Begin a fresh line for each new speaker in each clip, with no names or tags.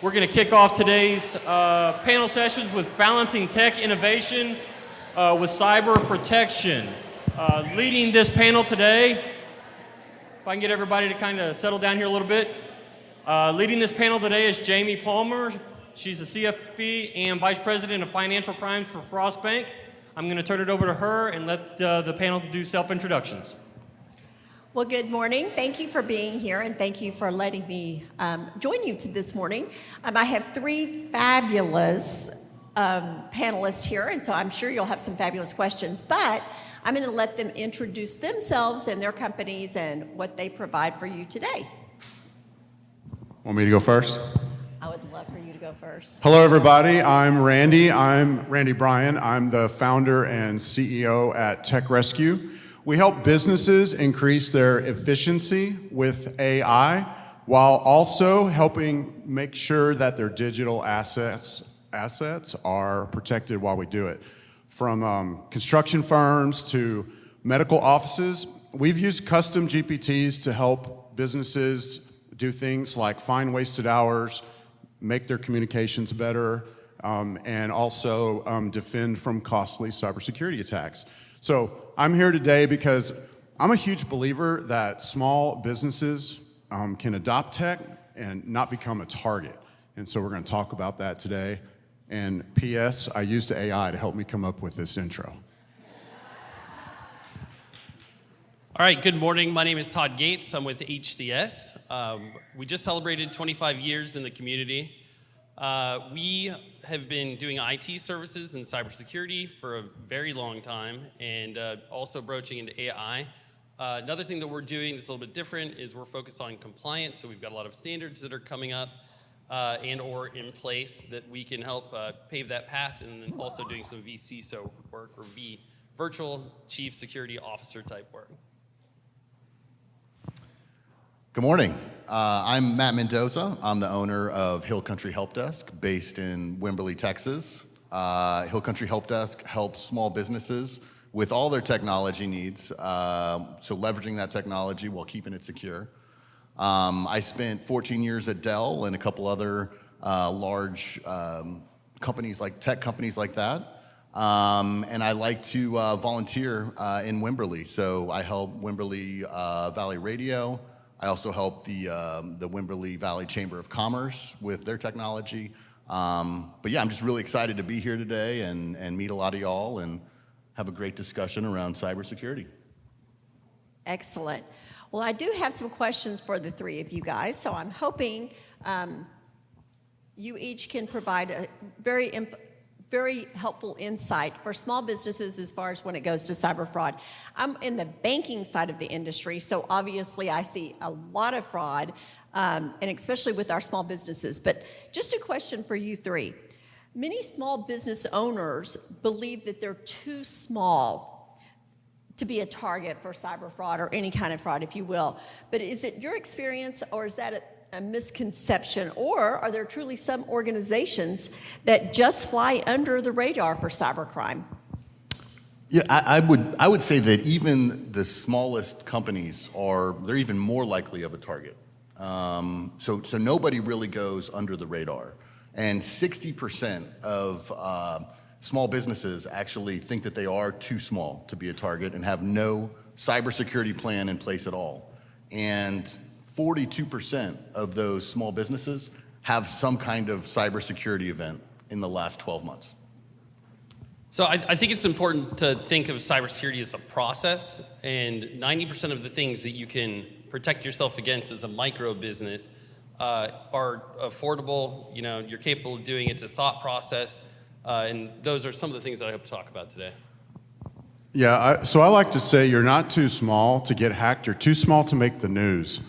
We're going to kick off today's panel sessions with balancing tech innovation with cyber protection. Leading this panel today, if I can get everybody to kind of settle down here a little bit. Leading this panel today is Jami Palmer. She's the CFP and Vice President of Financial Crimes for Frost Bank. I'm going to turn it over to her and let the panel do self-introductions.
Well, good morning. Thank you for being here, and thank you for letting me join you this morning. I have three fabulous panelists here, and so I'm sure you'll have some fabulous questions, but I'm going to let them introduce themselves and their companies and what they provide for you today.
Want me to go first?
I would love for you to go first.
Hello, everybody. I'm Randy. I'm Randy Bryan. I'm the founder and CEO at tekRESCUE. We help businesses increase their efficiency with AI while also helping make sure that their digital assets are protected while we do it. From construction firms to medical offices, we've used custom GPTs to help businesses do things like find wasted hours, make their communications better, and also defend from costly cybersecurity attacks. So I'm here today because I'm a huge believer that small businesses can adopt tech and not become a target. And so we're going to talk about that today. And P.S., I used AI to help me come up with this intro.
All right, good morning. My name is Todd Gates. I'm with HCS. We just celebrated 25 years in the community. We have been doing IT services and cybersecurity for a very long time, and also broaching into AI. Another thing that we're doing that's a little bit different is we're focused on compliance, so we've got a lot of standards that are coming up and or in place that we can help pave that path, and then also doing some VCSO work, or Virtual Chief Security Officer type work.
Good morning. I'm Matt Mendoza. I'm the owner of Hill Country Help Desk based in Wimberley, Texas. Hill Country Help Desk helps small businesses with all their technology needs, so leveraging that technology while keeping it secure. I spent 14 years at Dell and a couple other large companies, like tech companies like that. And I like to volunteer in Wimberley. So I help Wimberley Valley Radio. I also help the Wimberley Valley Chamber of Commerce with their technology. But yeah, I'm just really excited to be here today and meet a lot of y'all and have a great discussion around cybersecurity.
Excellent. Well, I do have some questions for the three of you guys, so I'm hoping you each can provide a very helpful insight for small businesses as far as when it goes to cyber fraud. I'm in the banking side of the industry, so obviously I see a lot of fraud, and especially with our small businesses. But just a question for you three. Many small business owners believe that they're too small to be a target for cyber fraud or any kind of fraud, if you will. But is it your experience, or is that a misconception, or are there truly some organizations that just fly under the radar for cybercrime?
Yeah, I would say that even the smallest companies they're even more likely of a target. So nobody really goes under the radar, and 60% of small businesses actually think that they are too small to be a target and have no cybersecurity plan in place at all. And 42% of those small businesses have some kind of cybersecurity event in the last 12 months.
So I think it's important to think of cybersecurity as a process, and 90% of the things that you can protect yourself against as a micro business are affordable. You know, you're capable of doing it. It's a thought process, and those are some of the things that I hope to talk about today.
Yeah, so I like to say you're not too small to get hacked. You're too small to make the news.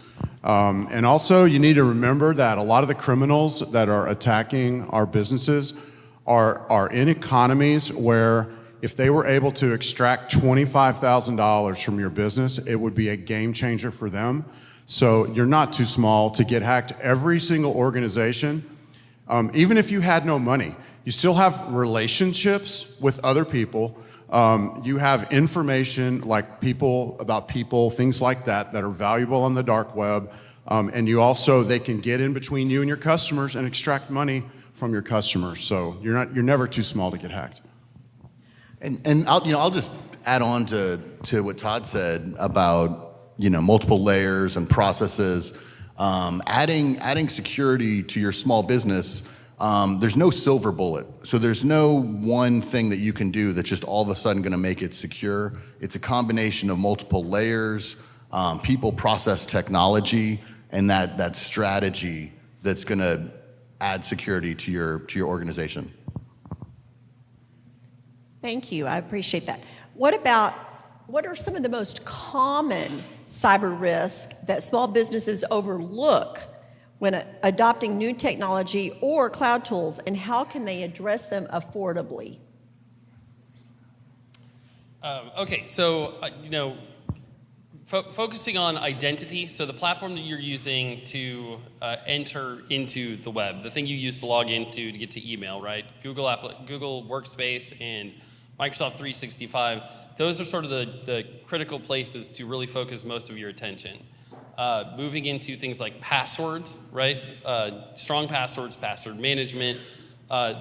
And also, you need to remember that a lot of the criminals that are attacking our businesses are in economies where if they were able to extract $25,000 from your business, it would be a game changer for them. So you're not too small to get hacked. Every single organization, even if you had no money, you still have relationships with other people. You have information like about people, things like that are valuable on the dark web. And you also, they can get in between you and your customers and extract money from your customers. So you're never too small to get hacked.
And I'll just add on to what Todd said about, multiple layers and processes. Adding security to your small business, there's no silver bullet. So there's no one thing that you can do that's just all of a sudden going to make it secure. It's a combination of multiple layers, people, process, technology, and that strategy that's going to add security to your organization.
Thank you. I appreciate that. What are some of the most common cyber risks that small businesses overlook when adopting new technology or cloud tools, and how can they address them affordably?
Okay, so, focusing on identity, so the platform that you're using to enter into the web, the thing you use to log into to get to email, right? Google Workspace and Microsoft 365, those are sort of the critical places to really focus most of your attention. Moving into things like passwords, right? Strong passwords, password management,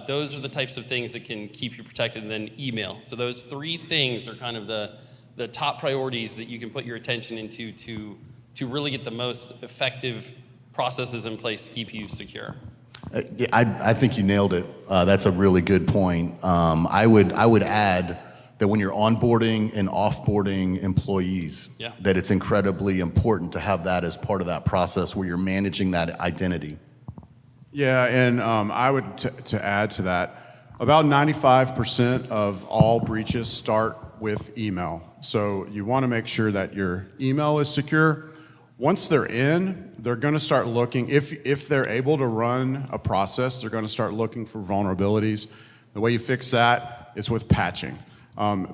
those are the types of things that can keep you protected, and then email. So those three things are kind of the top priorities that you can put your attention into to really get the most effective processes in place to keep you secure.
I think you nailed it. That's a really good point. I would add that when you're onboarding and offboarding employees, that it's incredibly important to have that as part of that process where you're managing that identity.
Yeah, and I would, to add to that, about 95% of all breaches start with email. So you want to make sure that your email is secure. Once they're in, they're going to start looking, if they're able to run a process, they're going to start looking for vulnerabilities. The way you fix that is with patching.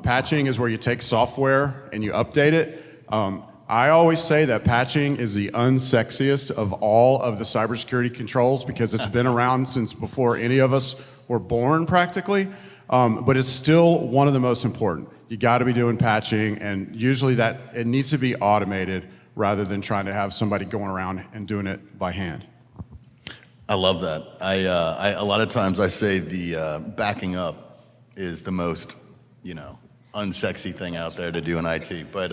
Patching is where you take software and you update it. I always say that patching is the unsexiest of all of the cybersecurity controls because it's been around since before any of us were born practically, but it's still one of the most important. You got to be doing patching, and usually that it needs to be automated rather than trying to have somebody going around and doing it by hand.
I love that. A lot of times I say the backing up is the most, unsexy thing out there to do in IT. But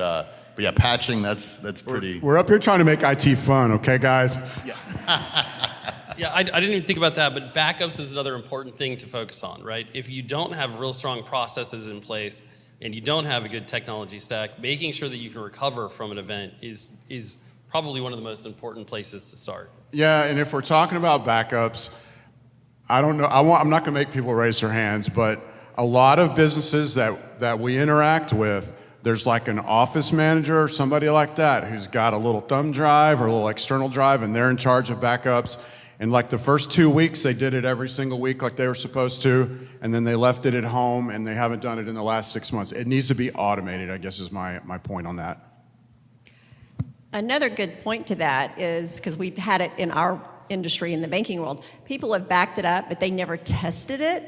yeah, patching, that's pretty.
We're up here trying to make IT fun, okay, guys?
Yeah.
Yeah, I didn't even think about that, but backups is another important thing to focus on, right? If you don't have real strong processes in place and you don't have a good technology stack, making sure that you can recover from an event is probably one of the most important places to start.
Yeah, and if we're talking about backups, I don't know, I'm not going to make people raise their hands, but a lot of businesses that we interact with, there's like an office manager or somebody like that who's got a little thumb drive or a little external drive, and they're in charge of backups. And like the first 2 weeks, they did it every single week like they were supposed to, and then they left it at home, and they haven't done it in the last 6 months. It needs to be automated, I guess is my point on that.
Another good point to that is, because we've had it in our industry, in the banking world, people have backed it up, but they never tested it,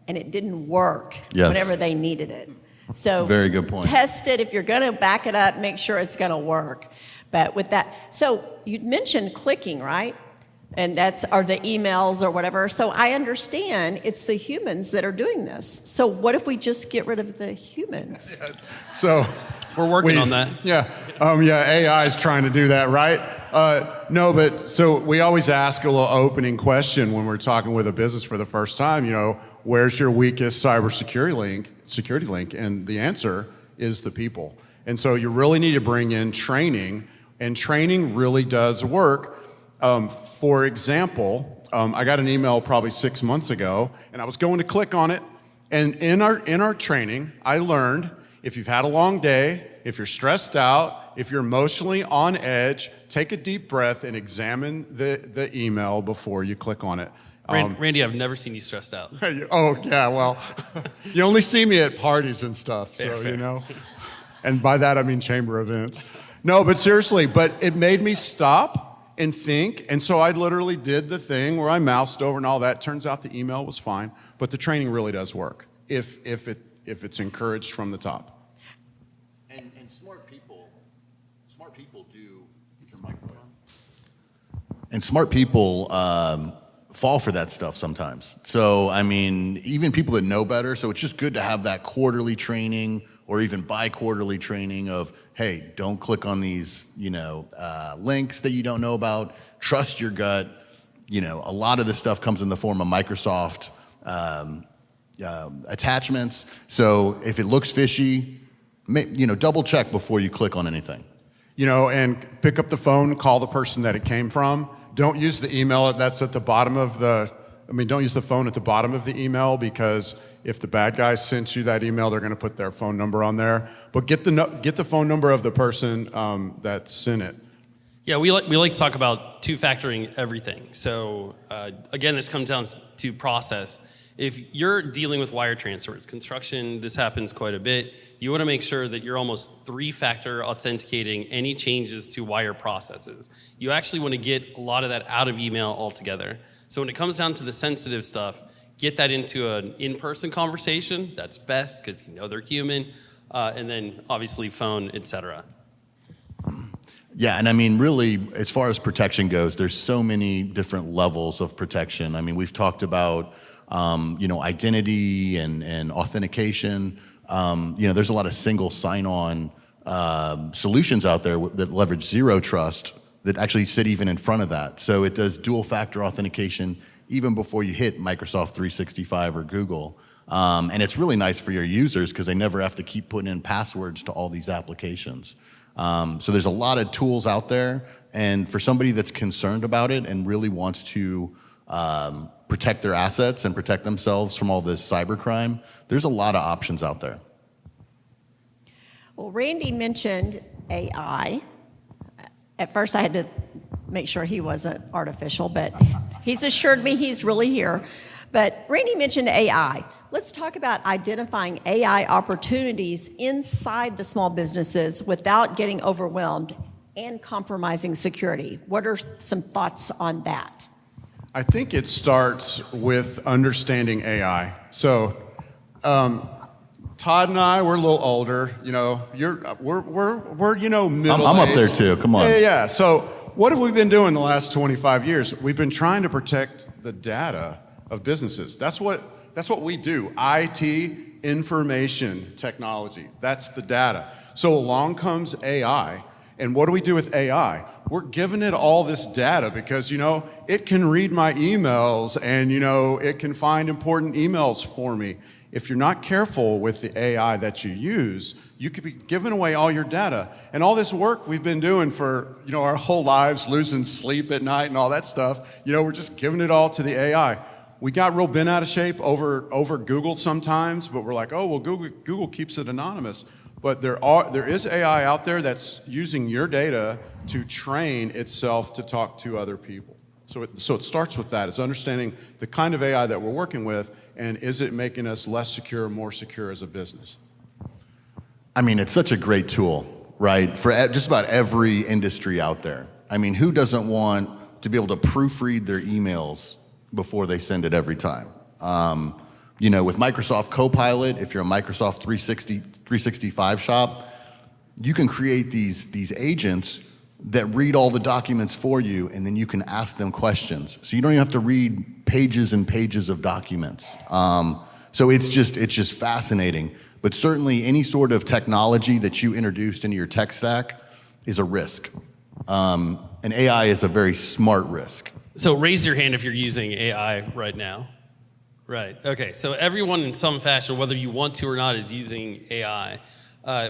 and it didn't work whenever they needed it. So
very good point.
Test it. If you're going to back it up, make sure it's going to work. But with that, so you mentioned clicking, right? And are the emails or whatever. So I understand it's the humans that are doing this. So what if we just get rid of the humans?
So
we're working on that.
Yeah. AI is trying to do that, right? No, but so we always ask a little opening question when we're talking with a business for the first time, where's your weakest security link? And the answer is the people. And so you really need to bring in training, and training really does work. For example, I got an email probably 6 months ago, and I was going to click on it, and in our training, I learned if you've had a long day, if you're stressed out, if you're emotionally on edge, take a deep breath and examine the email before you click on it.
Randy, I've never seen you stressed out.
Oh, yeah, well, you only see me at parties and stuff,
Fair.
And by that I mean chamber events. No, but seriously, but it made me stop and think, and so I literally did the thing where I moused over and all that. Turns out the email was fine, but the training really does work if it's encouraged from the top.
And smart people do. Is your microphone on? And smart people fall for that stuff sometimes. So, I mean, even people that know better, so it's just good to have that quarterly training or even bi-quarterly training of, hey, don't click on these, links that you don't know about. Trust your gut. A lot of this stuff comes in the form of Microsoft attachments. So if it looks fishy, double check before you click on anything.
And pick up the phone, call the person that it came from. Don't use the email that's at the bottom of don't use the phone at the bottom of the email, because if the bad guys sent you that email, they're going to put their phone number on there. But get the phone number of the person that sent it.
Yeah, we like to talk about two-factoring everything. So again, this comes down to process. If you're dealing with wire transfers, construction, this happens quite a bit. You want to make sure that you're almost three-factor authenticating any changes to wire processes. You actually want to get a lot of that out of email altogether. So when it comes down to the sensitive stuff, get that into an in-person conversation. That's best because they're human. And then obviously phone, etc.
Yeah, and I mean, really, as far as protection goes, there's so many different levels of protection. I mean, we've talked about, identity and authentication. There's a lot of single sign-on solutions out there that leverage zero trust that actually sit even in front of that. So it does dual-factor authentication even before you hit Microsoft 365 or Google. And it's really nice for your users because they never have to keep putting in passwords to all these applications. So there's a lot of tools out there, and for somebody that's concerned about it and really wants to protect their assets and protect themselves from all this cybercrime, there's a lot of options out there.
Well, Randy mentioned AI. At first, I had to make sure he wasn't artificial, but he's assured me he's really here. But Randy mentioned AI. Let's talk about identifying AI opportunities inside the small businesses without getting overwhelmed and compromising security. What are some thoughts on that?
I think it starts with understanding AI. So, Todd and I, we're a little older. We're middle.
I'm up there too. Come on.
Yeah. So, what have we been doing the last 25 years? We've been trying to protect the data of businesses. That's what we do. IT, information technology. That's the data. So along comes AI. And what do we do with AI? We're giving it all this data because, it can read my emails and, it can find important emails for me. If you're not careful with the AI that you use, you could be giving away all your data. And all this work we've been doing for, our whole lives, losing sleep at night and all that stuff, we're just giving it all to the AI. We got real bent out of shape over Google sometimes, but we're like, oh, well, Google keeps it anonymous. But there is AI out there that's using your data to train itself to talk to other people. So it starts with that. It's understanding the kind of AI that we're working with, and is it making us less secure, more secure as a business?
I mean, it's such a great tool, right? For just about every industry out there. I mean, who doesn't want to be able to proofread their emails before they send it every time? With Microsoft Copilot, if you're a Microsoft 365 shop, you can create these agents that read all the documents for you, and then you can ask them questions. So you don't even have to read pages and pages of documents. So it's just fascinating. But certainly any sort of technology that you introduced into your tech stack is a risk. And AI is a very smart risk.
So raise your hand if you're using AI right now. Right, okay, so everyone in some fashion, whether you want to or not, is using AI.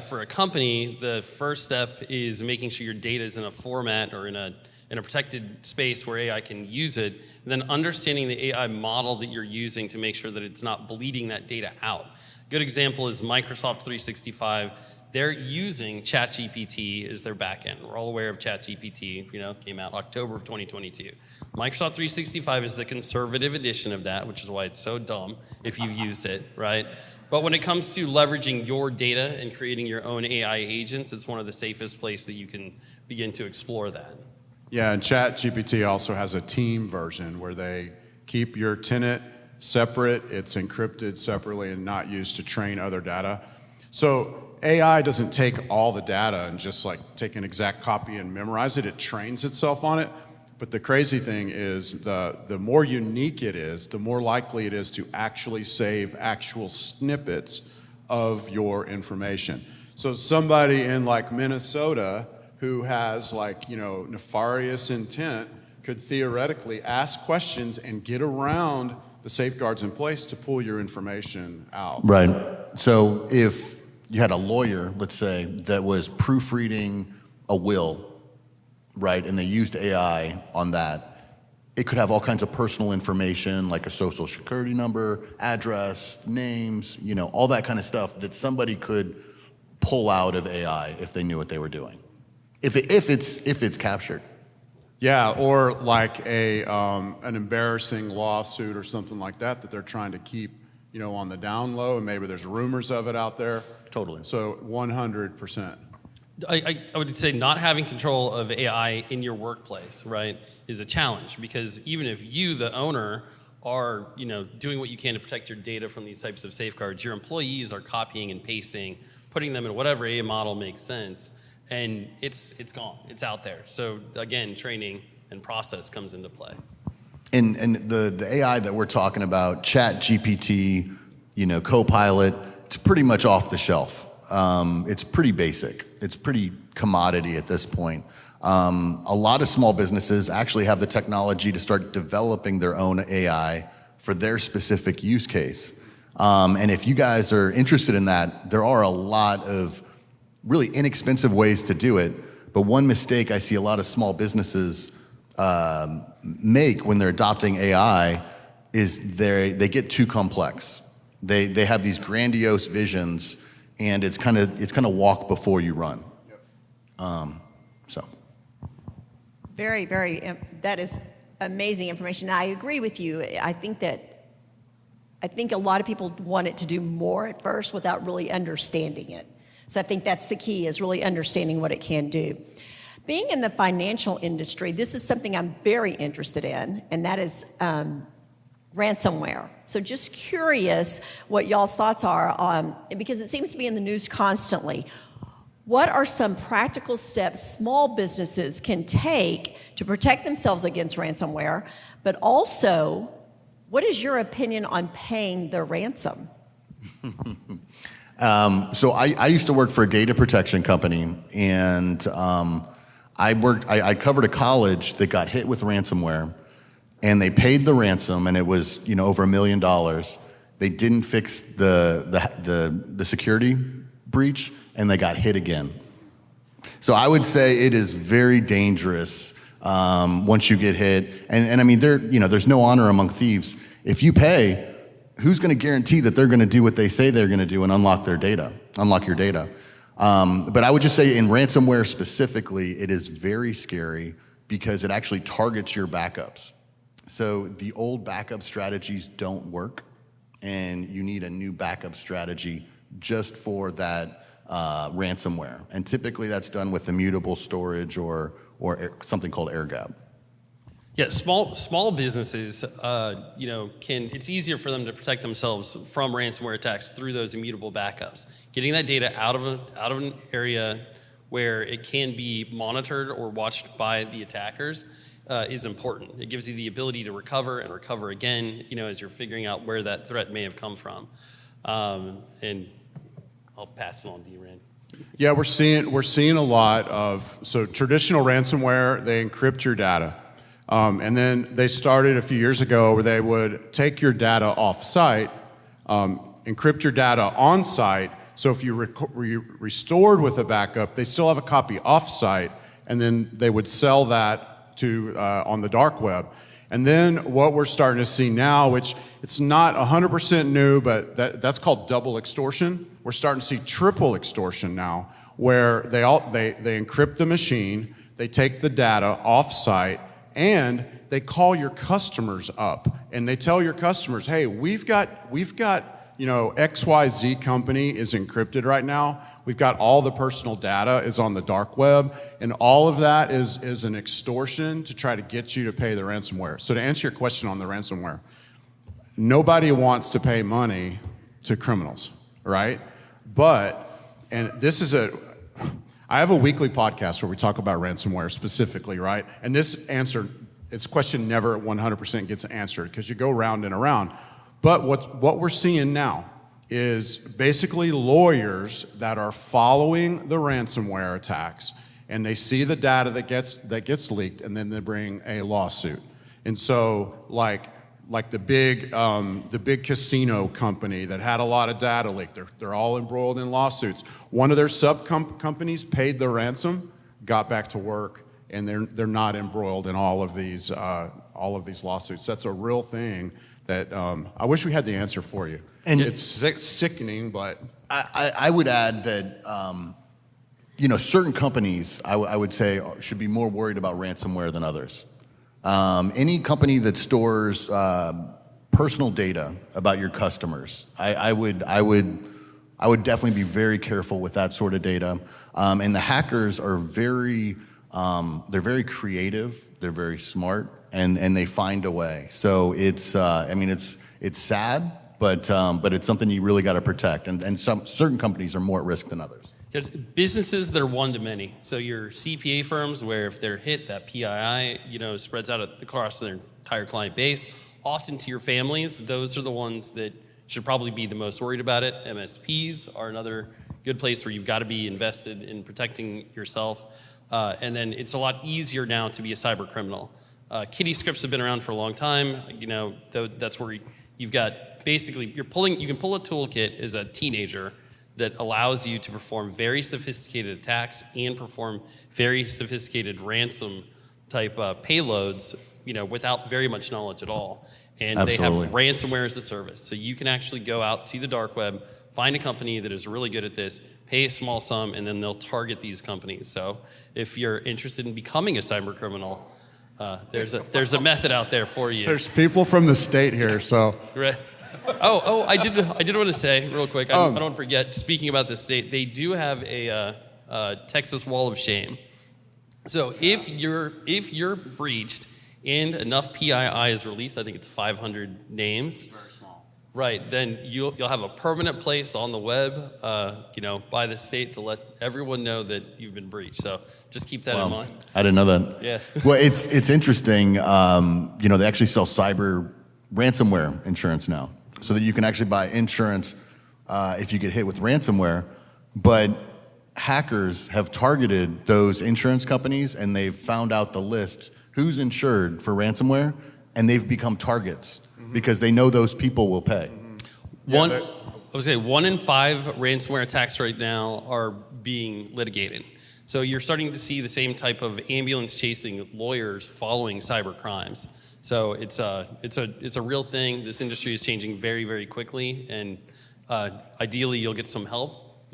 For a company, the first step is making sure your data is in a format or in a protected space where AI can use it, and then understanding the AI model that you're using to make sure that it's not bleeding that data out. Good example is Microsoft 365. They're using ChatGPT as their backend. We're all aware of ChatGPT, came out October of 2022. Microsoft 365 is the conservative edition of that, which is why it's so dumb if you've used it, right? But when it comes to leveraging your data and creating your own AI agents, it's one of the safest places that you can begin to explore that.
Yeah, and ChatGPT also has a team version where they keep your tenant separate, it's encrypted separately and not used to train other data. So AI doesn't take all the data and just take an exact copy and memorize it. It trains itself on it. But the crazy thing is the more unique it is, the more likely it is to actually save actual snippets of your information. So somebody in like Minnesota who has like, nefarious intent could theoretically ask questions and get around the safeguards in place to pull your information out.
Right. So if you had a lawyer, let's say, that was proofreading a will, right, and they used AI on that, it could have all kinds of personal information like a social security number, address, names, all that kind of stuff that somebody could pull out of AI if they knew what they were doing, if it's captured.
Yeah, or like an embarrassing lawsuit or something like that they're trying to keep, on the down low, and maybe there's rumors of it out there.
Totally.
So 100%.
I would say not having control of AI in your workplace, right, is a challenge, because even if you, the owner, are doing what you can to protect your data from these types of safeguards, your employees are copying and pasting, putting them in whatever AI model makes sense, and it's gone, it's out there. So again, training and process comes into play.
And the AI that we're talking about, Chat GPT, Copilot, it's pretty much off the shelf. It's pretty basic. It's pretty commodity at this point. A lot of small businesses actually have the technology to start developing their own AI for their specific use case. And if you guys are interested in that, there are a lot of really inexpensive ways to do it. But one mistake I see a lot of small businesses make when they're adopting AI is they get too complex. They have these grandiose visions, and it's kind of walk before you run. So.
Very, very, that is amazing information. I agree with you. I think a lot of people want it to do more at first without really understanding it. So I think that's the key, is really understanding what it can do. Being in the financial industry, this is something I'm very interested in, and that is ransomware. So just curious what y'all's thoughts are, because it seems to be in the news constantly. What are some practical steps small businesses can take to protect themselves against ransomware, but also, what is your opinion on paying the ransom?
So I used to work for a data protection company, and I covered a college that got hit with ransomware, and they paid the ransom, and it was over $1 million. They didn't fix the security breach, and they got hit again. So I would say it is very dangerous once you get hit, and I mean there's no honor among thieves. If you pay, who's going to guarantee that they're going to do what they say they're going to do and unlock your data? But I would just say in ransomware specifically, it is very scary because it actually targets your backups. So the old backup strategies don't work, and you need a new backup strategy just for that ransomware. And typically that's done with immutable storage or something called air gap.
Yeah, small businesses, it's easier for them to protect themselves from ransomware attacks through those immutable backups. Getting that data out of an area where it can be monitored or watched by the attackers is important. It gives you the ability to recover and recover again, as you're figuring out where that threat may have come from. And I'll pass it on to you, Rand.
Yeah, we're seeing a lot of, so traditional ransomware, they encrypt your data. And then they started a few years ago where they would take your data off-site, encrypt your data on-site, so if you restored with a backup, they still have a copy off-site, and then they would sell that to on the dark web. And then what we're starting to see now, which it's not 100% new, but that's called double extortion. We're starting to see triple extortion now, where they encrypt the machine, they take the data off-site, and they call your customers up, and they tell your customers, hey, we've got XYZ company is encrypted right now. We've got all the personal data is on the dark web, and all of that is an extortion to try to get you to pay the ransomware. So to answer your question on the ransomware, nobody wants to pay money to criminals, right? And this is I have a weekly podcast where we talk about ransomware specifically, right? And this answer its question never 100% gets answered because you go round and around. But what we're seeing now is basically lawyers that are following the ransomware attacks, and they see the data that gets leaked, and then they bring a lawsuit. And so, like the big casino company that had a lot of data leaked, they're all embroiled in lawsuits. One of their companies paid the ransom, got back to work, and they're not embroiled in all of these lawsuits. That's a real thing that I wish we had the answer for you. And it's sickening, but
I would add that certain companies I would say should be more worried about ransomware than others. Any company that stores personal data about your customers, I would definitely be very careful with that sort of data. And the hackers are they're very creative, they're very smart, and they find a way. So it's sad, but it's something you really got to protect. And certain companies are more at risk than others.
Businesses that are one to many. So your CPA firms, where if they're hit, that PII, spreads out across their entire client base. Often to your families, those are the ones that should probably be the most worried about it. MSPs are another good place where you've got to be invested in protecting yourself. And then it's a lot easier now to be a cyber criminal. Kitty scripts have been around for a long time. That's where you've got basically you can pull a toolkit as a teenager that allows you to perform very sophisticated attacks and perform very sophisticated ransom type payloads, without very much knowledge at all. And
Absolutely.
They have ransomware as a service. So you can actually go out to the dark web, find a company that is really good at this, pay a small sum, and then they'll target these companies. So if you're interested in becoming a cyber criminal, there's a method out there for you.
there's people from the state here, so.
Right. I did want to say real quick. I don't want to forget. Speaking about the state, they do have a Texas Wall of Shame. So if you're breached and enough PII is released, I think it's 500 names.
Very small.
Right. Then you'll have a permanent place on the web, by the state to let everyone know that you've been breached. So just keep that in mind.
I didn't know that.
Yeah.
Well, it's interesting. They actually sell cyber ransomware insurance now, so that you can actually buy insurance if you get hit with ransomware. But hackers have targeted those insurance companies, and they've found out the list who's insured for ransomware, and they've become targets because they know those people will pay.
One in 5 ransomware attacks right now are being litigated. So you're starting to see the same type of ambulance chasing lawyers following cyber crimes. So it's a real thing. This industry is changing very, very quickly, and ideally you'll get some help,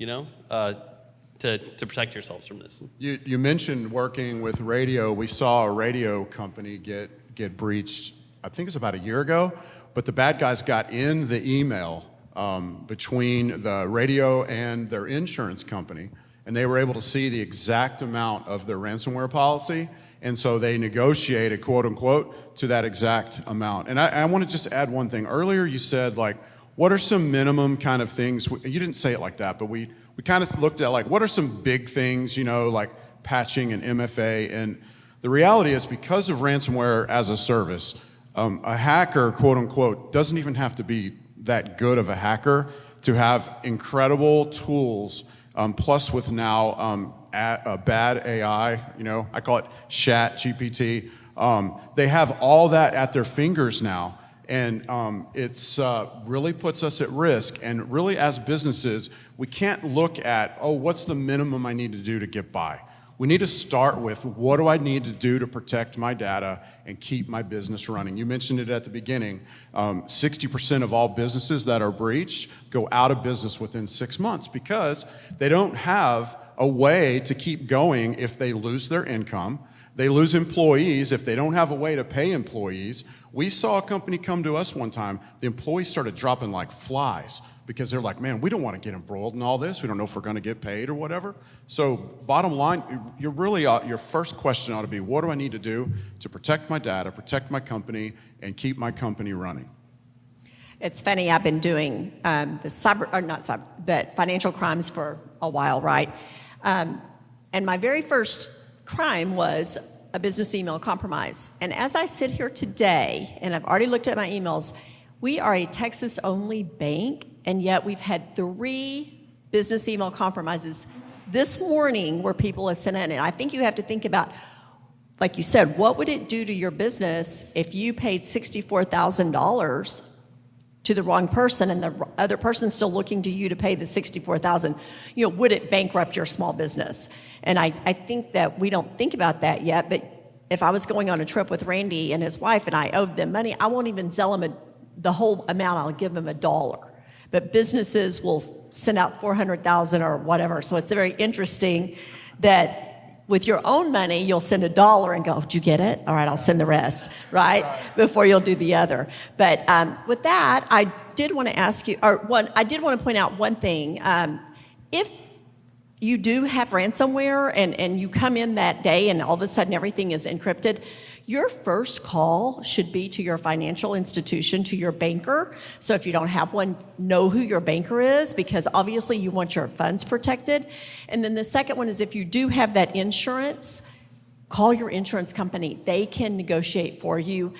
to protect yourselves from this.
You mentioned working with radio. We saw a radio company get breached, I think it was about a year ago, but the bad guys got in the email between the radio and their insurance company, and they were able to see the exact amount of their ransomware policy, and so they negotiated, quote unquote, to that exact amount. And I want to just add one thing. Earlier you said, what are some minimum kind of things? You didn't say it like that, but we kind of looked at what are some big things, like patching and MFA. And the reality is, because of ransomware as a service, a hacker, quote unquote, doesn't even have to be that good of a hacker to have incredible tools, plus with now a bad AI, I call it Chat GPT. They have all that at their fingers now. And it's really puts us at risk. And really, as businesses, we can't look at, what's the minimum I need to do to get by? We need to start with, what do I need to do to protect my data and keep my business running? You mentioned it at the beginning. 60% of all businesses that are breached go out of business within 6 months because they don't have a way to keep going if they lose their income. They lose employees if they don't have a way to pay employees. We saw a company come to us one time. The employees started dropping like flies because they're like, man, we don't want to get embroiled in all this. We don't know if we're going to get paid or whatever. So bottom line, your first question ought to be, what do I need to do to protect my data, protect my company, and keep my company running?
It's funny, I've been doing but financial crimes for a while, right? And my very first crime was a business email compromise. And as I sit here today, and I've already looked at my emails, we are a Texas-only bank, and yet we've had 3 business email compromises this morning where people have sent in. And I think you have to think about, like you said, what would it do to your business if you paid $64,000 to the wrong person and the other person's still looking to you to pay the $64,000? You know, would it bankrupt your small business? And I think that we don't think about that yet, but if I was going on a trip with Randy and his wife and I owed them money, I won't even sell them the whole amount. I'll give them $1. But businesses will send out $400,000 or whatever. So it's very interesting that with your own money, you'll send $1 and go, did you get it? All right, I'll send the rest, right? Before you'll do the other. But with that, I did want to ask you, I did want to point out one thing. If you do have ransomware and you come in that day and all of a sudden everything is encrypted, your first call should be to your financial institution, to your banker. So if you don't have one, know who your banker is, because obviously you want your funds protected. And then the second one is, if you do have that insurance, call your insurance company. They can negotiate for you.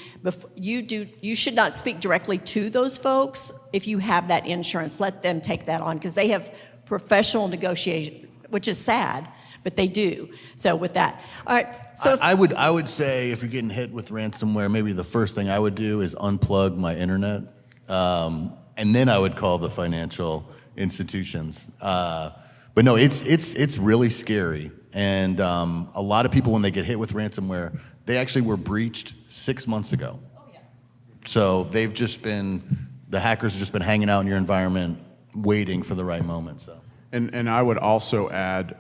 You should not speak directly to those folks. If you have that insurance, let them take that on, because they have professional negotiation, which is sad, but they do. So with that, all right. So
I would say, if you're getting hit with ransomware, maybe the first thing I would do is unplug my internet, and then I would call the financial institutions. But no, it's really scary, and a lot of people, when they get hit with ransomware, they actually were breached 6 months ago. Oh, yeah. So the hackers have just been hanging out in your environment, waiting for the right moment. So.
And I would also add,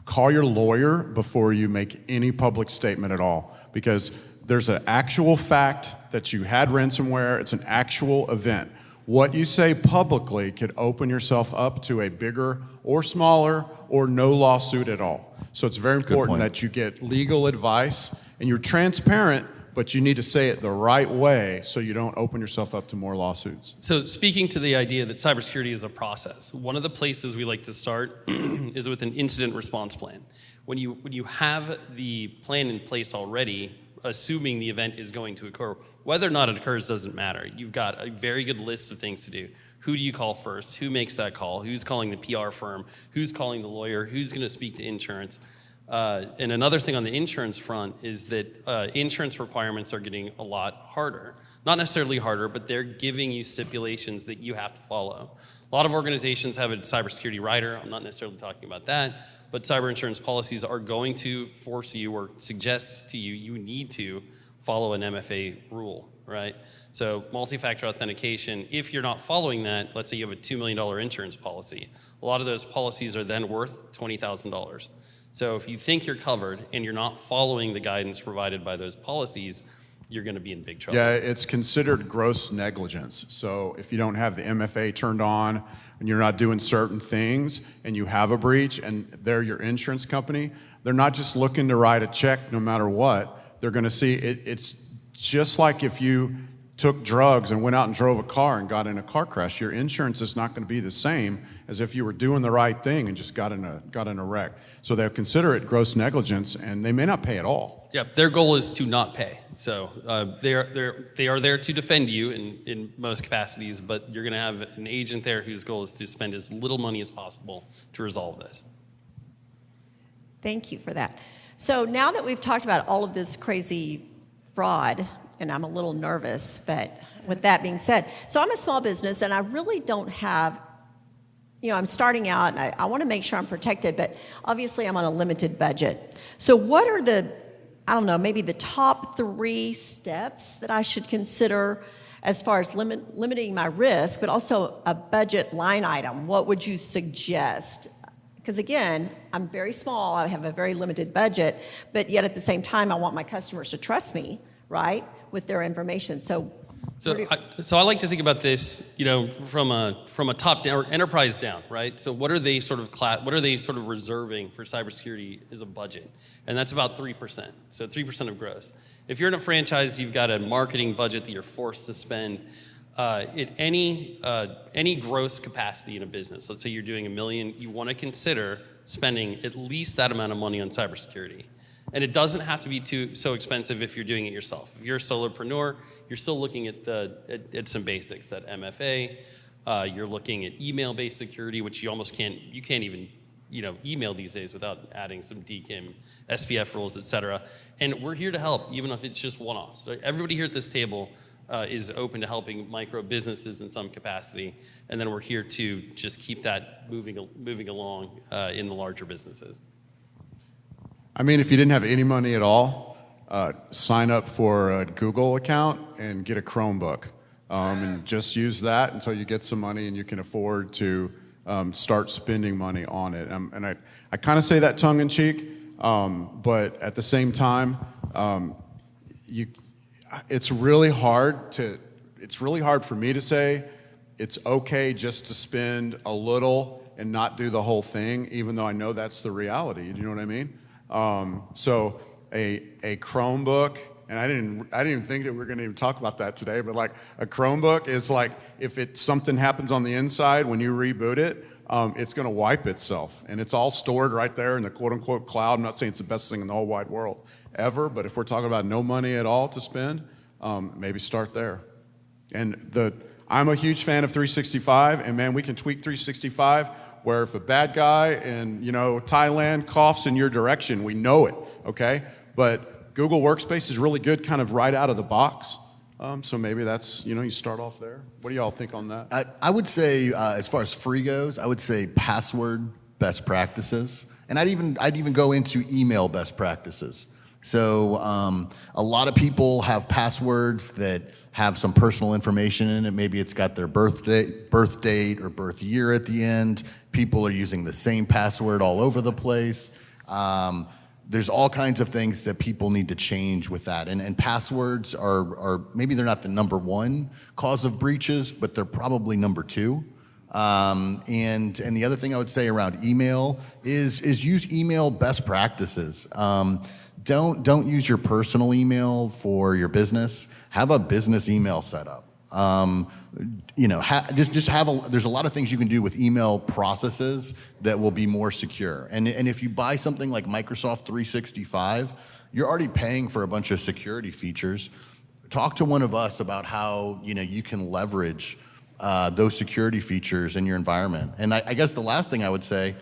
call your lawyer before you make any public statement at all, because there's an actual fact that you had ransomware. It's an actual event. What you say publicly could open yourself up to a bigger or smaller or no lawsuit at all. So it's very important that you get legal advice and you're transparent, but you need to say it the right way so you don't open yourself up to more lawsuits.
So speaking to the idea that cybersecurity is a process, one of the places we like to start is with an incident response plan. When you have the plan in place already, assuming the event is going to occur, whether or not it occurs doesn't matter. You've got a very good list of things to do. Who do you call first? Who makes that call? Who's calling the PR firm? Who's calling the lawyer? Who's going to speak to insurance? And another thing on the insurance front is that insurance requirements are getting a lot harder. Not necessarily harder, but they're giving you stipulations that you have to follow. A lot of organizations have a cybersecurity rider. I'm not necessarily talking about that, but cyber insurance policies are going to force you or suggest to you, you need to follow an MFA rule, right? So multi-factor authentication, if you're not following that, let's say you have a $2 million insurance policy, a lot of those policies are then worth $20,000. So if you think you're covered and you're not following the guidance provided by those policies, you're going to be in big trouble.
Yeah, it's considered gross negligence. So if you don't have the MFA turned on and you're not doing certain things and you have a breach and they're your insurance company, they're not just looking to write a check no matter what. They're going to see it. It's just like if you took drugs and went out and drove a car and got in a car crash. Your insurance is not going to be the same as if you were doing the right thing and just got in a wreck. So they'll consider it gross negligence, and they may not pay at all.
Yeah, their goal is to not pay. So they are there to defend you in most capacities, but you're going to have an agent there whose goal is to spend as little money as possible to resolve this.
Thank you for that. So now that we've talked about all of this crazy fraud, and I'm a little nervous, but with that being said, so I'm a small business and I really don't have, I'm starting out and I want to make sure I'm protected, but obviously I'm on a limited budget. So what are maybe the top 3 steps that I should consider as far as limiting my risk, but also a budget line item? What would you suggest? Because again, I'm very small, I have a very limited budget, but yet at the same time, I want my customers to trust me, right, with their information. So
I like to think about this, from a top down or enterprise down, right? So what are they sort of reserving for cybersecurity as a budget? And that's about 3%. So 3% of gross. If you're in a franchise, you've got a marketing budget that you're forced to spend. At any gross capacity in a business, let's say you're doing $1 million, you want to consider spending at least that amount of money on cybersecurity. And it doesn't have to be so expensive if you're doing it yourself. If you're a solopreneur, you're still looking at some basics, that MFA. You're looking at email-based security, which you can't even email these days without adding some DKIM, SPF rules, et cetera. And we're here to help, even if it's just one-offs. Everybody here at this table is open to helping micro businesses in some capacity, and then we're here to just keep that moving along in the larger businesses.
I mean, if you didn't have any money at all, sign up for a Google account and get a Chromebook. And just use that until you get some money and you can afford to start spending money on it. And I kind of say that tongue in cheek, but at the same time, it's really hard for me to say it's okay just to spend a little and not do the whole thing, even though I know that's the reality. Do you know what I mean? So a Chromebook, and I didn't even think that we were going to even talk about that today, but like a Chromebook is like if something happens on the inside when you reboot it, it's going to wipe itself, and it's all stored right there in the quote-unquote cloud. I'm not saying it's the best thing in the whole wide world ever, but if we're talking about no money at all to spend, maybe start there. And I'm a huge fan of 365, and man, we can tweak 365 where if a bad guy in Thailand coughs in your direction, we know it, okay? But Google Workspace is really good kind of right out of the box. So maybe that's, you start off there. What do y'all think on that?
I would say, as far as free goes, I would say password best practices. And I'd even go into email best practices. So a lot of people have passwords that have some personal information in it. Maybe it's got their birth date or birth year at the end. People are using the same password all over the place. There's all kinds of things that people need to change with that. And passwords are maybe they're not the number one cause of breaches, but they're probably number two. And the other thing I would say around email is use email best practices. Don't use your personal email for your business. Have a business email set up. There's a lot of things you can do with email processes that will be more secure. And if you buy something like Microsoft 365, you're already paying for a bunch of security features. Talk to one of us about how you can leverage those security features in your environment. And I guess the last thing I would say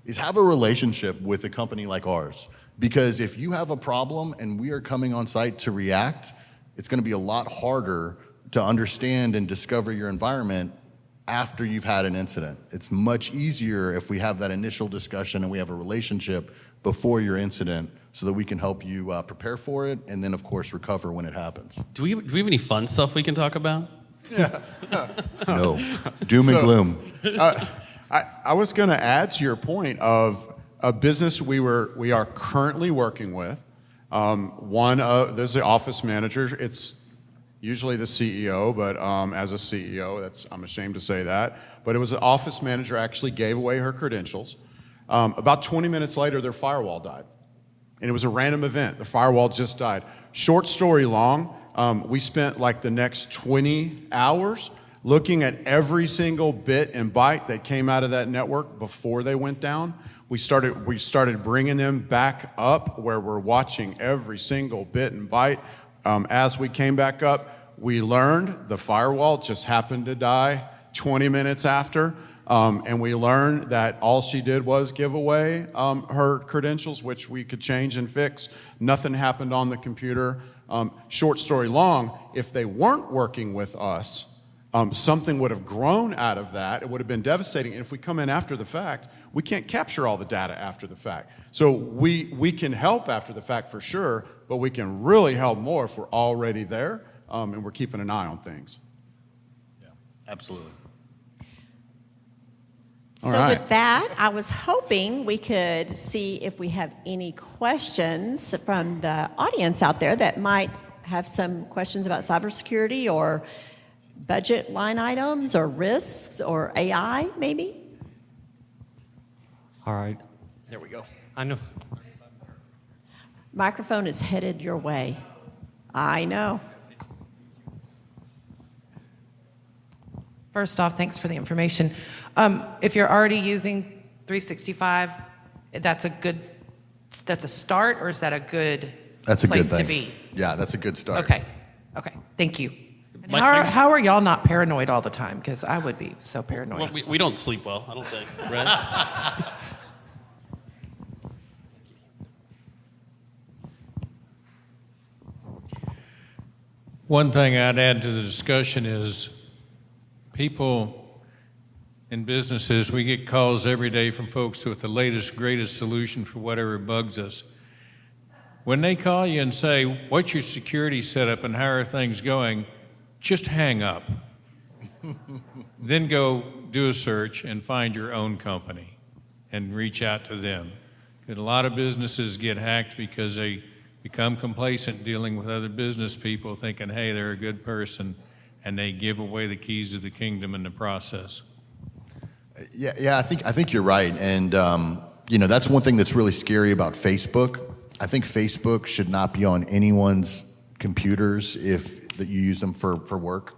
is have a relationship with a company like ours. Because if you have a problem and we are coming on site to react, it's going to be a lot harder to understand and discover your environment after you've had an incident. It's much easier if we have that initial discussion and we have a relationship before your incident so that we can help you prepare for it and then, of course, recover when it happens.
Do we have any fun stuff we can talk about?
No. Doom and gloom.
I was going to add to your point of a business we are currently working with. There's the office manager. It's usually the CEO, but as a CEO, I'm ashamed to say that. But it was an office manager actually gave away her credentials. About 20 minutes later, their firewall died. And it was a random event. The firewall just died. Short story long, we spent like the next 20 hours looking at every single bit and byte that came out of that network before they went down. We started bringing them back up where we're watching every single bit and byte. As we came back up, we learned the firewall just happened to die 20 minutes after. And we learned that all she did was give away her credentials, which we could change and fix. Nothing happened on the computer. Short story long, if they weren't working with us, something would have grown out of that. It would have been devastating. And if we come in after the fact, we can't capture all the data after the fact. So we can help after the fact for sure, but we can really help more if we're already there and we're keeping an eye on things.
Yeah, absolutely.
So
All right.
with that, I was hoping we could see if we have any questions from the audience out there that might have some questions about cybersecurity or budget line items or risks or AI maybe.
All right. There we go. I know.
Microphone is headed your way. I know.
First off, thanks for the information. If you're already using 365, that's a good that's a start, or is that a good
That's a
place
good thing.
to be?
Yeah, that's a good start.
Okay. Thank you. And
My-
how are y'all not paranoid all the time? Because I would be so paranoid.
Well, we don't sleep well, I don't think, right?
One thing I'd add to the discussion is people in businesses, we get calls every day from folks with the latest, greatest solution for whatever bugs us. When they call you and say, what's your security setup and how are things going, just hang up. Then go do a search and find your own company and reach out to them. Because a lot of businesses get hacked because they become complacent dealing with other business people thinking, hey, they're a good person, and they give away the keys of the kingdom in the process.
Yeah, I think you're right, and that's one thing that's really scary about Facebook. I think Facebook should not be on anyone's computers if that you use them for work.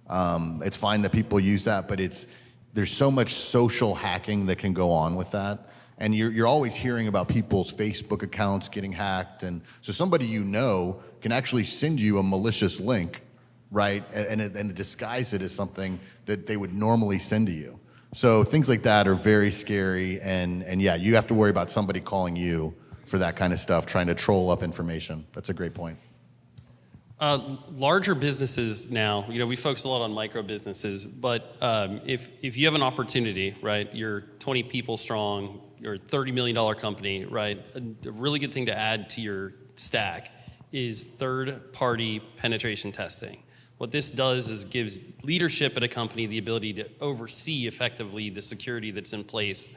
It's fine that people use that, but there's so much social hacking that can go on with that. And you're always hearing about people's Facebook accounts getting hacked. And so somebody can actually send you a malicious link, right? And disguise it as something that they would normally send to you. So things like that are very scary. And yeah, you have to worry about somebody calling you for that kind of stuff, trying to troll up information. That's a great point.
Larger businesses now, we focus a lot on micro businesses, but if you have an opportunity, right, you're 20 people strong, you're a $30 million company, right, a really good thing to add to your stack is third-party penetration testing. What this does is gives leadership at a company the ability to oversee effectively the security that's in place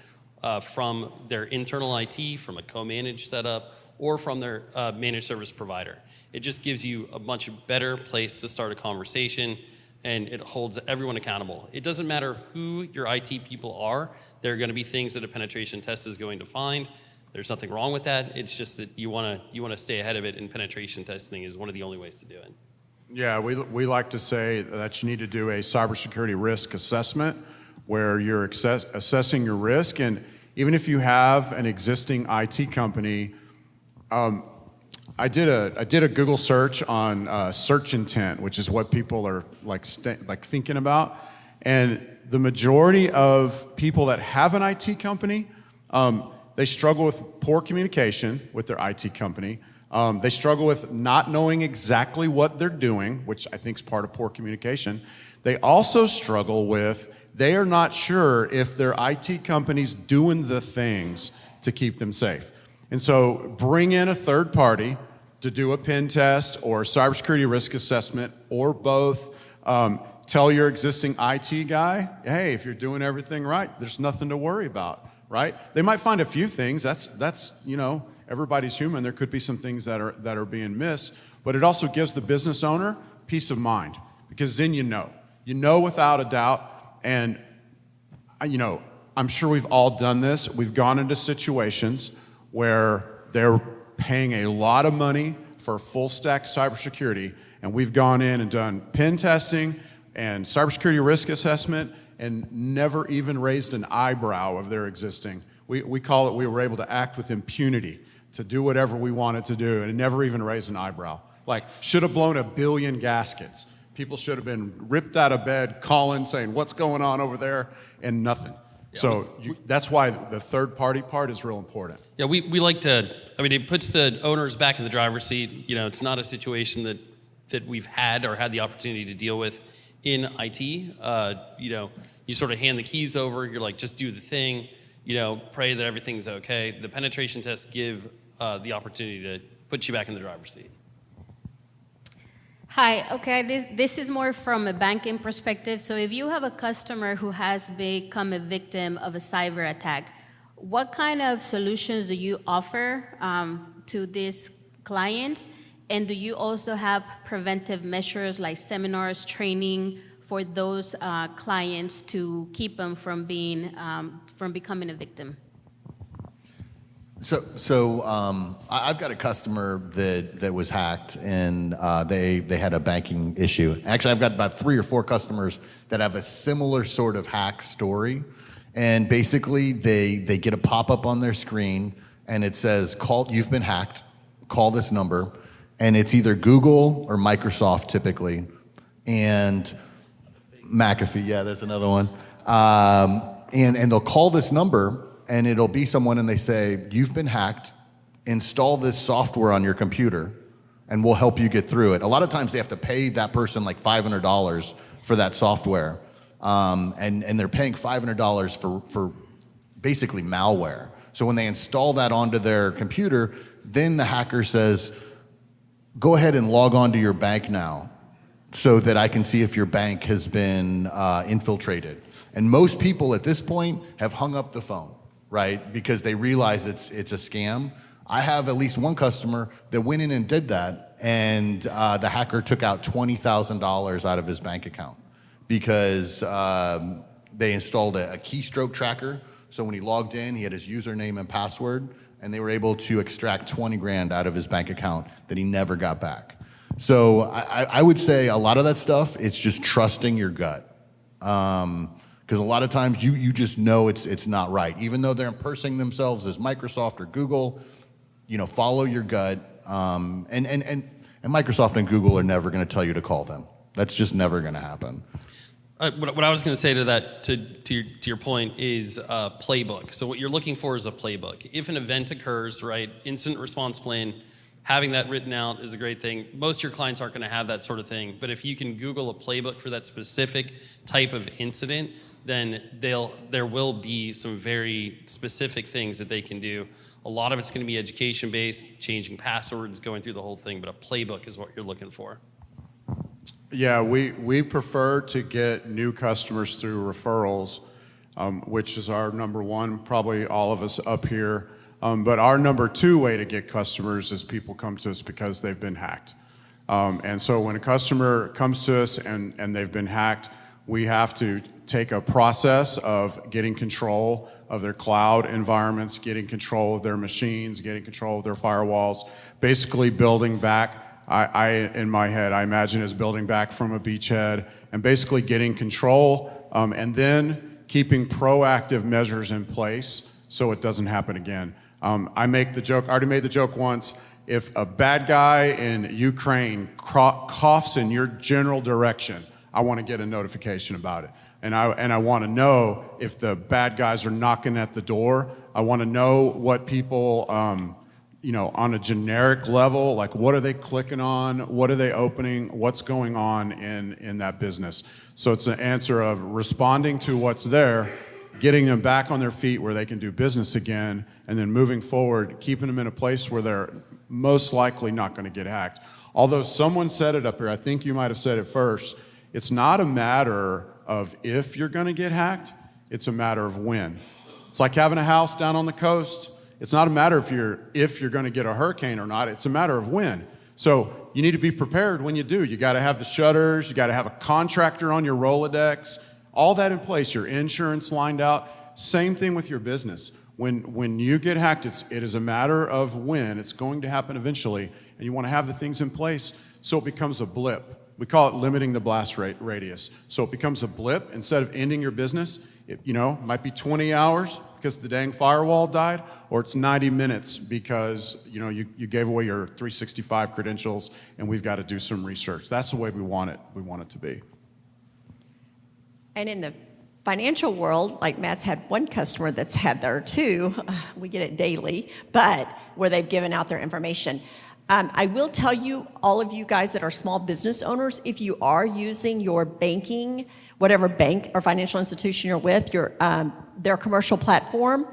from their internal IT, from a co-managed setup, or from their managed service provider. It just gives you a much better place to start a conversation, and it holds everyone accountable. It doesn't matter who your IT people are. There are going to be things that a penetration test is going to find. There's nothing wrong with that. It's just that you want to stay ahead of it, and penetration testing is one of the only ways to do it.
Yeah, we like to say that you need to do a cybersecurity risk assessment where you're assessing your risk. And even if you have an existing IT company, I did a Google search on search intent, which is what people are thinking about. And the majority of people that have an IT company, they struggle with poor communication with their IT company. They struggle with not knowing exactly what they're doing, which I think is part of poor communication. They also struggle with they are not sure if their IT company's doing the things to keep them safe. And so bring in a third party to do a pen test or cybersecurity risk assessment or both. Tell your existing IT guy, hey, if you're doing everything right, there's nothing to worry about, right? They might find a few things. That's everybody's human. There could be some things that are being missed, but it also gives the business owner peace of mind because then you know without a doubt. And I'm sure we've all done this. We've gone into situations where they're paying a lot of money for full stack cybersecurity, and we've gone in and done pen testing and cybersecurity risk assessment and never even raised an eyebrow of their existing. We call it we were able to act with impunity to do whatever we wanted to do and never even raise an eyebrow. Like, should have blown 1 billion gaskets. People should have been ripped out of bed, calling, saying, what's going on over there, and nothing. Yeah, so that's why the third-party part is real important.
Yeah, we like to, it puts the owners back in the driver's seat. It's not a situation that we've had or had the opportunity to deal with in IT. You sort of hand the keys over, you're like, just do the thing, pray that everything's okay. The penetration tests give the opportunity to put you back in the driver's seat.
Hi, okay, this is more from a banking perspective. So if you have a customer who has become a victim of a cyber attack, what kind of solutions do you offer to these clients? And do you also have preventive measures like seminars, training for those clients to keep them from becoming a victim?
So I've got a customer that was hacked, and they had a banking issue. Actually, I've got about 3 or 4 customers that have a similar sort of hack story. And basically, they get a pop-up on their screen, and it says, you've been hacked, call this number, and it's either Google or Microsoft typically, and McAfee, yeah, that's another one. And they'll call this number, and it'll be someone, and they say, you've been hacked, install this software on your computer, and we'll help you get through it. A lot of times they have to pay that person like $500 for that software, and they're paying $500 for basically malware. So when they install that onto their computer, then the hacker says, go ahead and log on to your bank now so that I can see if your bank has been infiltrated. And most people at this point have hung up the phone, right? Because they realize it's a scam. I have at least one customer that went in and did that, and the hacker took out $20,000 out of his bank account because they installed a keystroke tracker. So when he logged in, he had his username and password, and they were able to extract 20 grand out of his bank account that he never got back. So I would say a lot of that stuff, it's just trusting your gut. Because a lot of times you just know it's not right. Even though they're impersonating themselves as Microsoft or Google, follow your gut. And Microsoft and Google are never going to tell you to call them. That's just never going to happen.
What I was going to say to that, to your point, is a playbook. So what you're looking for is a playbook. If an event occurs, right, incident response plan, having that written out is a great thing. Most of your clients aren't going to have that sort of thing. But if you can Google a playbook for that specific type of incident, then there will be some very specific things that they can do. A lot of it's going to be education-based, changing passwords, going through the whole thing, but a playbook is what you're looking for.
Yeah, we prefer to get new customers through referrals, which is our number one, probably all of us up here. But our number two way to get customers is people come to us because they've been hacked. And so when a customer comes to us and they've been hacked, we have to take a process of getting control of their cloud environments, getting control of their machines, getting control of their firewalls, basically building back. In my head, I imagine as building back from a beachhead and basically getting control and then keeping proactive measures in place so it doesn't happen again. I already made the joke once, if a bad guy in Ukraine coughs in your general direction, I want to get a notification about it. And I want to know if the bad guys are knocking at the door. I want to know what people, on a generic level, like what are they clicking on? What are they opening? What's going on in that business? So it's an answer of responding to what's there, getting them back on their feet where they can do business again, and then moving forward, keeping them in a place where they're most likely not going to get hacked. Although someone said it up here, I think you might have said it first, it's not a matter of if you're going to get hacked, it's a matter of when. It's like having a house down on the coast. It's not a matter if you're going to get a hurricane or not, it's a matter of when. So you need to be prepared when you do. You got to have the shutters, you got to have a contractor on your Rolodex, all that in place, your insurance lined out. Same thing with your business. When you get hacked, it is a matter of when. It's going to happen eventually, and you want to have the things in place so it becomes a blip. We call it limiting the blast radius. So it becomes a blip. Instead of ending your business, it might be 20 hours because the dang firewall died, or it's 90 minutes because you gave away your 365 credentials and we've got to do some research. That's the way we want it to be.
And in the financial world, like Matt's had one customer that's had there too, we get it daily, but where they've given out their information. I will tell you, all of you guys that are small business owners, if you are using your banking, whatever bank or financial institution you're with, their commercial platform,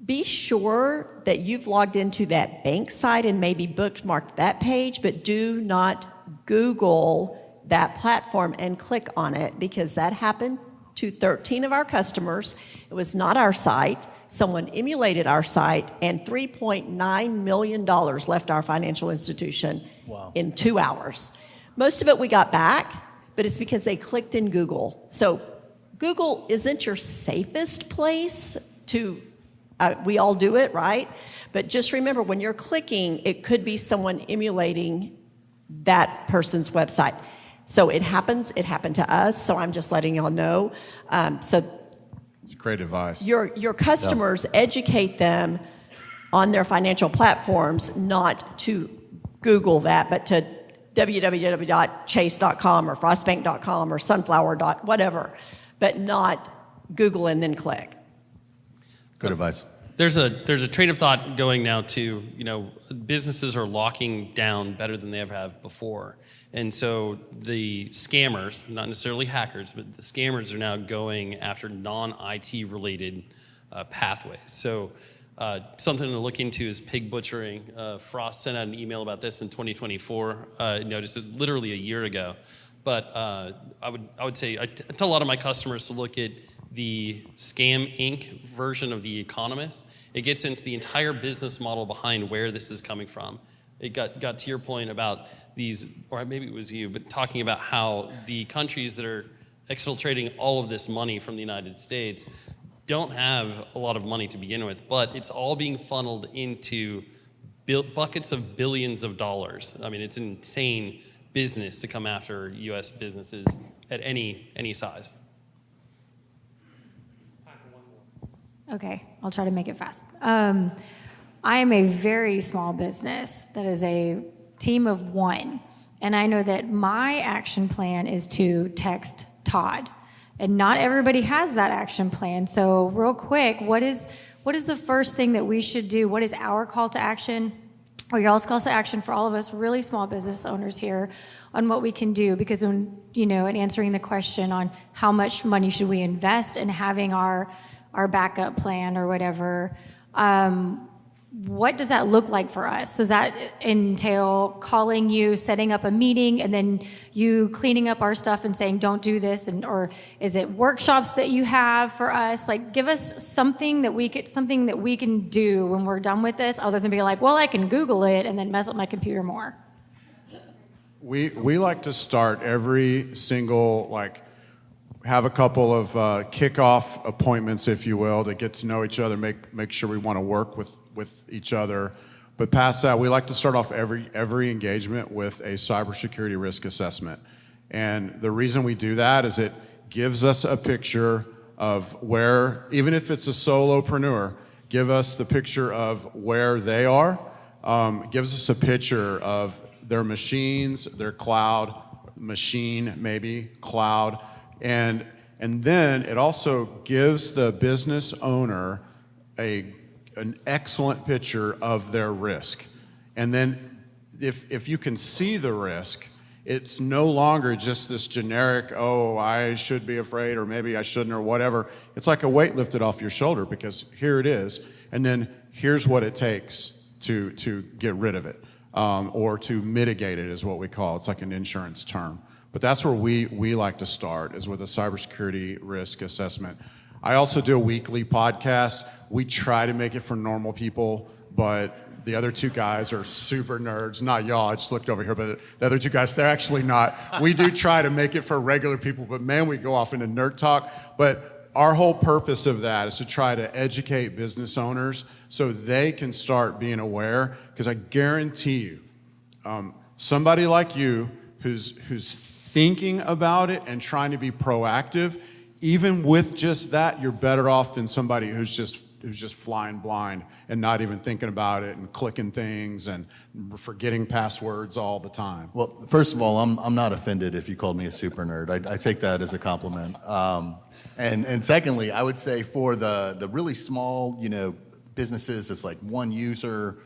be sure that you've logged into that bank site and maybe bookmarked that page, but do not Google that platform and click on it, because that happened to 13 of our customers. It was not our site. Someone emulated our site, and $3.9 million left our financial institution in 2 hours. Most of it we got back, but it's because they clicked in Google. So Google isn't your safest place to, we all do it, right? But just remember, when you're clicking, it could be someone emulating that person's website. So it happens, it happened to us, so I'm just letting y'all know.
It's great advice.
Your customers, educate them on their financial platforms, not to Google that, but to www.chase.com or frostbank.com or sunflower. Whatever, but not Google and then click.
Good advice.
There's a train of thought going now to, businesses are locking down better than they ever have before. And so the scammers, not necessarily hackers, but the scammers are now going after non-IT related pathways. So something to look into is pig butchering. Frost sent out an email about this in 2024. I noticed it literally a year ago. But I would say, I tell a lot of my customers to look at the Scam Inc. version of The Economist. It gets into the entire business model behind where this is coming from. It got to your point about these, or maybe it was you, but talking about how the countries that are exfiltrating all of this money from the United States don't have a lot of money to begin with, but it's all being funneled into buckets of billions of dollars. I mean, it's an insane business to come after U.S. businesses at any size.
Okay, I'll try to make it fast. I am a very small business that is a team of one, and I know that my action plan is to text Todd, and not everybody has that action plan. So real quick, what is the first thing that we should do? What is our call to action, or y'all's call to action for all of us really small business owners here on what we can do? Because when, in answering the question on how much money should we invest in having our backup plan or whatever, what does that look like for us? Does that entail calling you, setting up a meeting, and then you cleaning up our stuff and saying, don't do this? Or is it workshops that you have for us? Like, give us something that we can do when we're done with this, other than be like, well, I can Google it and then mess up my computer more.
We like to start every single, have a couple of kickoff appointments, if you will, to get to know each other, make sure we want to work with each other. But past that, we like to start off every engagement with a cybersecurity risk assessment. And the reason we do that is it gives us a picture of where, even if it's a solopreneur, give us the picture of where they are, gives us a picture of their machines, their cloud, machine maybe, cloud, and then it also gives the business owner an excellent picture of their risk. And then if you can see the risk, it's no longer just this generic, oh, I should be afraid, or maybe I shouldn't, or whatever. It's like a weight lifted off your shoulder, because here it is, and then here's what it takes to get rid of it, or to mitigate it is what we call it. It's like an insurance term. But that's where we like to start, is with a cybersecurity risk assessment. I also do a weekly podcast. We try to make it for normal people, but the other two guys are super nerds. Not y'all, I just looked over here, but the other two guys, they're actually not. We do try to make it for regular people, but man, we go off into nerd talk. But our whole purpose of that is to try to educate business owners so they can start being aware, because I guarantee you, somebody like you who's thinking about it and trying to be proactive, even with just that, you're better off than somebody who's just flying blind and not even thinking about it and clicking things and forgetting passwords all the time.
Well, first of all, I'm not offended if you called me a super nerd. I take that as a compliment. And secondly, I would say for the really small, businesses, it's like one user,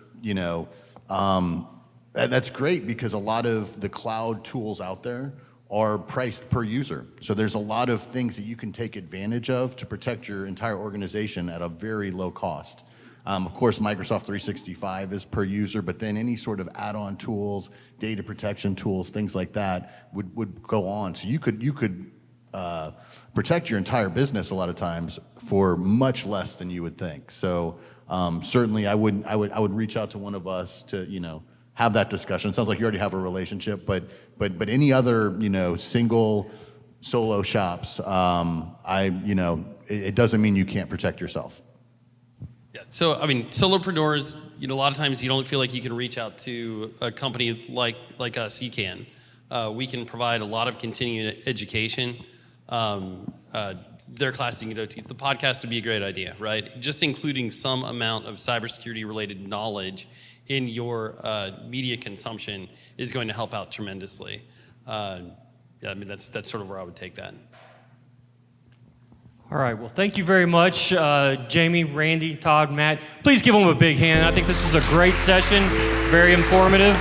that's great, because a lot of the cloud tools out there are priced per user. So there's a lot of things that you can take advantage of to protect your entire organization at a very low cost. Of course, Microsoft 365 is per user, but then any sort of add-on tools, data protection tools, things like that would go on. So you could protect your entire business a lot of times for much less than you would think. So certainly I would reach out to one of us to, have that discussion. It sounds like you already have a relationship, but any other, single solo shops, it doesn't mean you can't protect yourself.
Yeah. So, solopreneurs, a lot of times you don't feel like you can reach out to a company like us. You can. We can provide a lot of continuing education. their class you can go to. The podcast would be a great idea, right? Just including some amount of cybersecurity related knowledge in your media consumption is going to help out tremendously. Yeah, I mean, that's sort of where I would take that.
All right, well, thank you very much, Jami, Randy, Todd, Matt. Please give them a big hand. I think this was a great session, very informative.